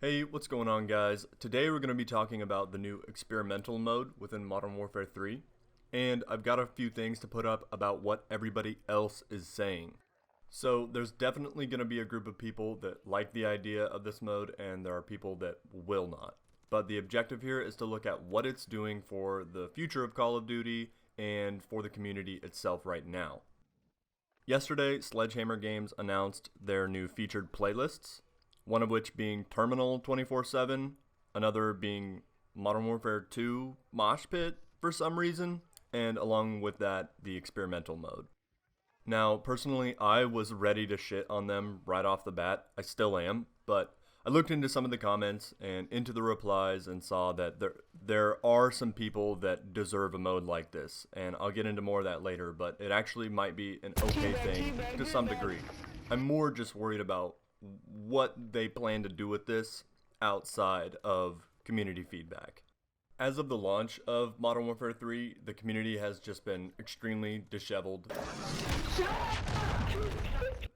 Hey, what's going on, guys? Today we're going to be talking about the new experimental mode within Modern Warfare 3, and I've got a few things to put up about what everybody else is saying. So there's definitely going to be a group of people that like the idea of this mode, and there are people that will not. But the objective here is to look at what it's doing for the future of Call of Duty and for the community itself right now. Yesterday, Sledgehammer Games announced their new featured playlists, one of which being Terminal 24/7, another being Modern Warfare 2 Mosh Pit for some reason, and along with that, the experimental mode. Now, personally, I was ready to shit on them right off the bat. I still am, but I looked into some of the comments and into the replies and saw that there are some people that deserve a mode like this, and I'll get into more of that later, but it actually might be an okay thing to some degree. I'm more just worried about what they plan to do with this outside of community feedback. As of the launch of Modern Warfare 3, the community has just been extremely disheveled.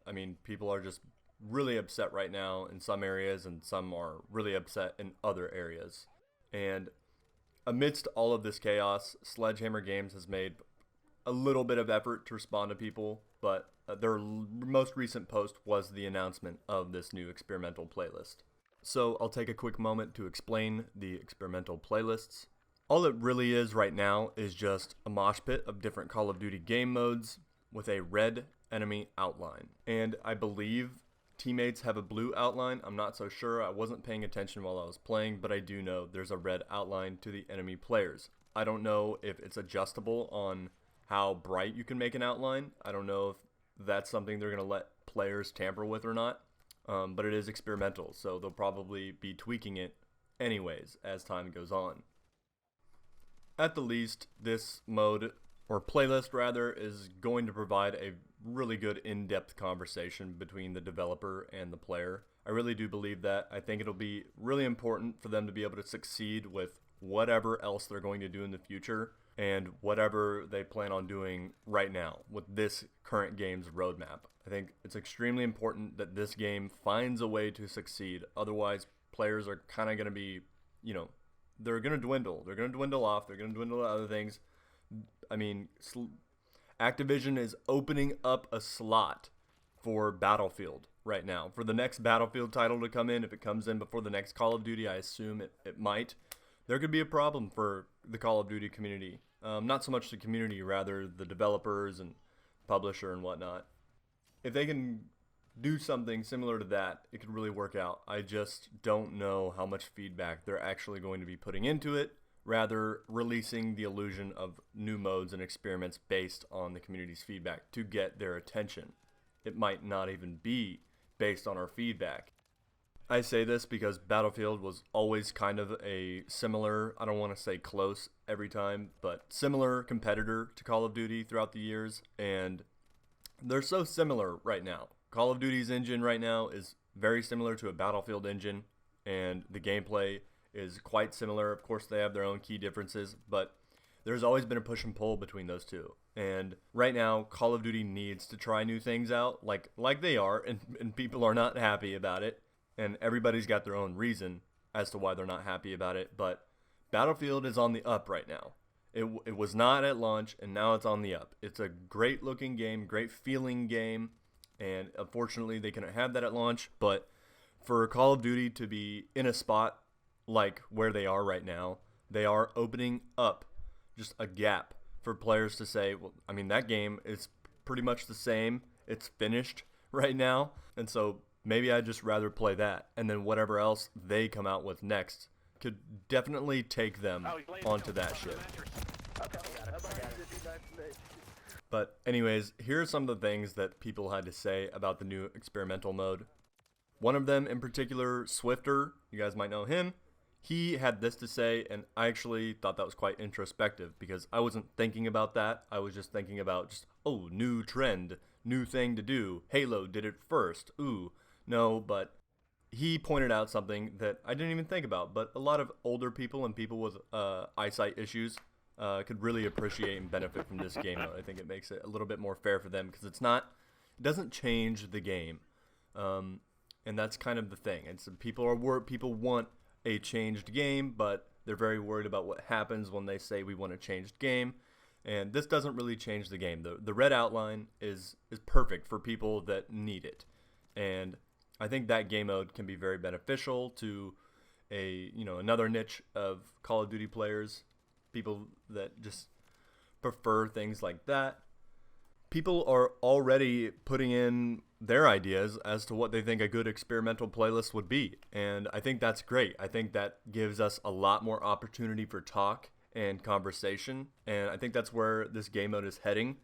I mean, people are just really upset right now in some areas, and some are really upset in other areas. And amidst all of this chaos, Sledgehammer Games has made a little bit of effort to respond to people, but their most recent post was the announcement of this new experimental playlist. So I'll take a quick moment to explain the experimental playlists. All it really is right now is just a mosh pit of different Call of Duty game modes with a red enemy outline. And I believe teammates have a blue outline. I'm not so sure. I wasn't paying attention while I was playing, but I do know there's a red outline to the enemy players. I don't know if it's adjustable on how bright you can make an outline. I don't know if that's something they're going to let players tamper with or not, but it is experimental, so they'll probably be tweaking it anyways as time goes on. At the least, this mode, or playlist rather, is going to provide a really good in-depth conversation between the developer and the player. I really do believe that. I think it'll be really important for them to be able to succeed with whatever else they're going to do in the future, and whatever they plan on doing right now with this current game's roadmap. I think it's extremely important that this game finds a way to succeed. Otherwise, players are kind of going to be, they're going to dwindle. They're going to dwindle off. They're going to dwindle to other things. I mean, Activision is opening up a slot for Battlefield right now. For the next Battlefield title to come in, if it comes in before the next Call of Duty, I assume it might. There could be a problem for the Call of Duty community. Not so much the community, rather the developers and publisher and whatnot. If they can do something similar to that, it could really work out. I just don't know how much feedback they're actually going to be putting into it, rather releasing the illusion of new modes and experiments based on the community's feedback to get their attention. It might not even be based on our feedback. I say this because Battlefield was always kind of a similar, I don't want to say close every time, but similar competitor to Call of Duty throughout the years, and they're so similar right now. Call of Duty's engine right now is very similar to a Battlefield engine, and the gameplay is quite similar. Of course, they have their own key differences, but there's always been a push and pull between those two. And right now, Call of Duty needs to try new things out, like they are, and people are not happy about it. And everybody's got their own reason as to why they're not happy about it, but Battlefield is on the up right now. It was not at launch, and now it's on the up. It's a great looking game, great feeling game, and unfortunately they couldn't have that at launch, but for Call of Duty to be in a spot like where they are right now, they are opening up just a gap for players to say, well, I mean, that game is pretty much the same. It's finished right now, and so maybe I'd just rather play that, and then whatever else they come out with next could definitely take them onto that ship. But anyways, here are some of the things that people had to say about the new experimental mode. One of them in particular, Swifter, you guys might know him, he had this to say, and I actually thought that was quite introspective because I wasn't thinking about that. I was just thinking about new trend, new thing to do. Halo did it first. Ooh. No, but he pointed out something that I didn't even think about, but a lot of older people and people with eyesight issues could really appreciate and benefit from this game mode. I think it makes it a little bit more fair for them because it doesn't change the game. And that's kind of the thing. It's people want a changed game, but they're very worried about what happens when they say we want a changed game. And this doesn't really change the game. The red outline is perfect for people that need it. And I think that game mode can be very beneficial to another niche of Call of Duty players, people that just prefer things like that. People are already putting in their ideas as to what they think a good experimental playlist would be, and I think that's great. I think that gives us a lot more opportunity for talk and conversation, and I think that's where this game mode is heading.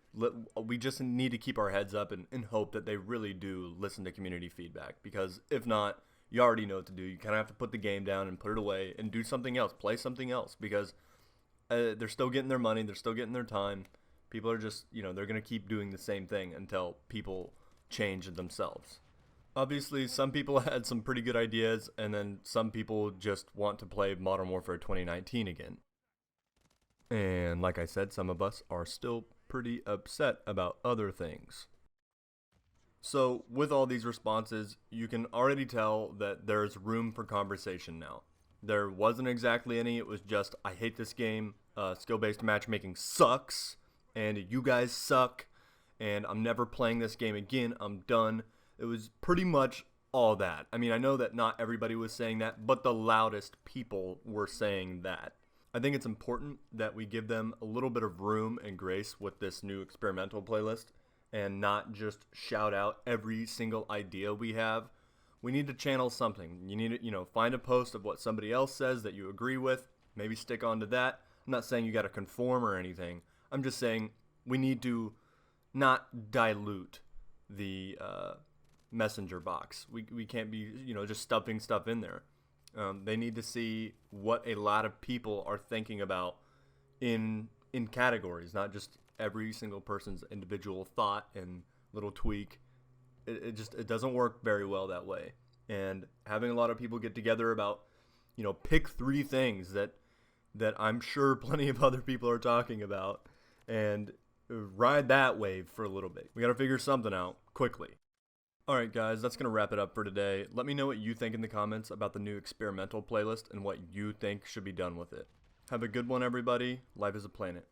We just need to keep our heads up and hope that they really do listen to community feedback, because if not, you already know what to do. You kind of have to put the game down and put it away and do something else, play something else, because they're still getting their money, they're still getting their time. People are just, they're going to keep doing the same thing until people change themselves. Obviously, some people had some pretty good ideas, and then some people just want to play Modern Warfare 2019 again. And like I said, some of us are still pretty upset about other things. So with all these responses, you can already tell that there's room for conversation now. There wasn't exactly any. It was just, I hate this game, skill-based matchmaking sucks, and you guys suck, and I'm never playing this game again, I'm done. It was pretty much all that. I mean, I know that not everybody was saying that, but the loudest people were saying that. I think it's important that we give them a little bit of room and grace with this new experimental playlist, and not just shout out every single idea we have. We need to channel something. You need to, find a post of what somebody else says that you agree with, maybe stick on to that. I'm not saying you got to conform or anything. I'm just saying we need to not dilute the messenger box. We can't be, just stuffing stuff in there. They need to see what a lot of people are thinking about in categories, not just every single person's individual thought and little tweak. It doesn't work very well that way. And having a lot of people get together about, pick 3 things that I'm sure plenty of other people are talking about, and ride that wave for a little bit. We got to figure something out quickly. Alright guys, that's going to wrap it up for today. Let me know what you think in the comments about the new experimental playlist and what you think should be done with it. Have a good one, everybody. Life is a Planet.